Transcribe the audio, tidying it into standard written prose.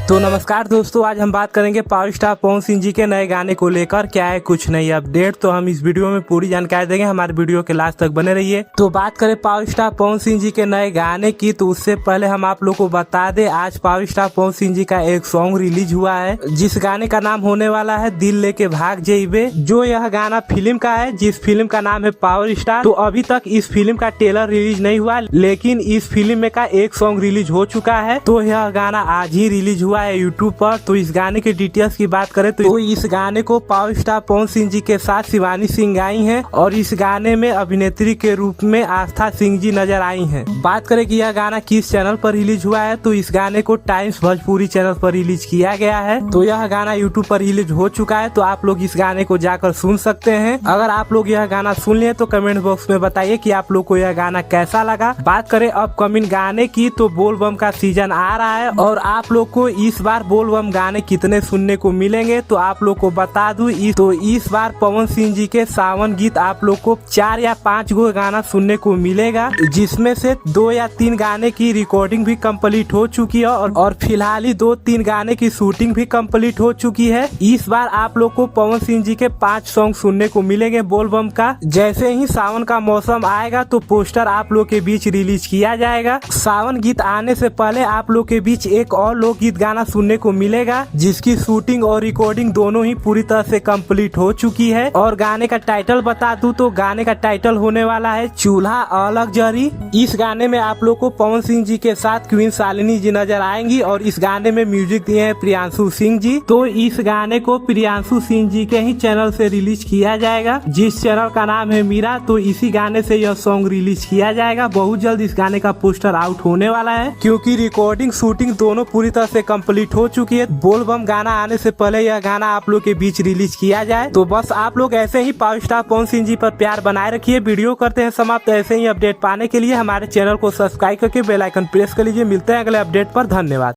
तो नमस्कार दोस्तों, आज हम बात करेंगे पावर स्टार पवन सिंह जी के नए गाने को लेकर क्या है कुछ नई अपडेट। तो हम इस वीडियो में पूरी जानकारी देंगे, हमारे वीडियो के लास्ट तक बने रहिए। तो बात करें पावर स्टार पवन सिंह जी के नए गाने की, तो उससे पहले हम आप लोग को बता दें आज पावर स्टार पवन सिंह जी का एक सॉन्ग रिलीज हुआ है, जिस गाने का नाम होने वाला है दिल लेके भाग जइबे। जो यह गाना फिल्म का है, जिस फिल्म का नाम है पावर स्टार। तो अभी तक इस फिल्म का ट्रेलर रिलीज नहीं हुआ, लेकिन इस फिल्म में का एक सॉन्ग रिलीज हो चुका है। तो यह गाना आज ही रिलीज हुआ है यूट्यूब पर। तो इस गाने के डिटेल्स की बात करें तो इस गाने को पावर स्टार पवन सिंह जी के साथ शिवानी सिंह गाई हैं और इस गाने में अभिनेत्री के रूप में आस्था सिंह जी नजर आई हैं। बात करें कि यह गाना किस चैनल पर रिलीज हुआ है, तो इस गाने को टाइम्स भोजपुरी चैनल पर रिलीज किया गया है। तो यह गाना यूट्यूब पर रिलीज हो चुका है, तो आप लोग इस गाने को जाकर सुन सकते हैं। अगर आप लोग यह गाना सुन लिए तो कमेंट बॉक्स में बताइए कि आप लोग को यह गाना कैसा लगा। बात करें अपकमिंग गाने की, तो बोल बम का सीजन आ रहा है और आप लोग को इस बार बोल बम गाने कितने सुनने को मिलेंगे, तो आप लोग को बता दूं तो इस बार पवन सिंह जी के सावन गीत आप लोग को 4 या 5 गो गाना सुनने को मिलेगा, जिसमें से 2 या 3 गाने की रिकॉर्डिंग भी कंप्लीट हो चुकी है और फिलहाल ही 2-3 गाने की शूटिंग भी कंप्लीट हो चुकी है। इस बार आप लोग को पवन सिंह जी के 5 सॉन्ग सुनने को मिलेंगे बोल बम का। जैसे ही सावन का मौसम आएगा तो पोस्टर आप लोग के बीच रिलीज किया जाएगा। सावन गीत आने से पहले आप लोग के बीच एक और लोकगीत गाना सुनने को मिलेगा, जिसकी शूटिंग और रिकॉर्डिंग दोनों ही पूरी तरह से कंप्लीट हो चुकी है। और गाने का टाइटल बता दूं तो गाने का टाइटल होने वाला है चूल्हा अलग जरी। इस गाने में आप लोग को पवन सिंह जी के साथ क्वीन शालिनी जी नजर आएंगी और इस गाने में म्यूजिक दिए हैं प्रियांशु सिंह जी। तो इस गाने को प्रियांशु सिंह जी के ही चैनल से रिलीज किया जाएगा, जिस चैनल का नाम है मीरा। तो इसी गाने से यह सॉन्ग रिलीज किया जाएगा। बहुत जल्द इस गाने का पोस्टर आउट होने वाला है, क्योंकि रिकॉर्डिंग शूटिंग दोनों पूरी तरह से कंप्लीट हो चुकी है। बोल बम गाना आने से पहले यह गाना आप लोग के बीच रिलीज किया जाए। तो बस आप लोग ऐसे ही पावर स्टार पवन सिंह जी पर प्यार बनाए रखिए। वीडियो करते हैं समाप्त। ऐसे ही अपडेट पाने के लिए हमारे चैनल को सब्सक्राइब करके बेल आइकन प्रेस कर लीजिए। मिलते हैं अगले अपडेट पर। धन्यवाद।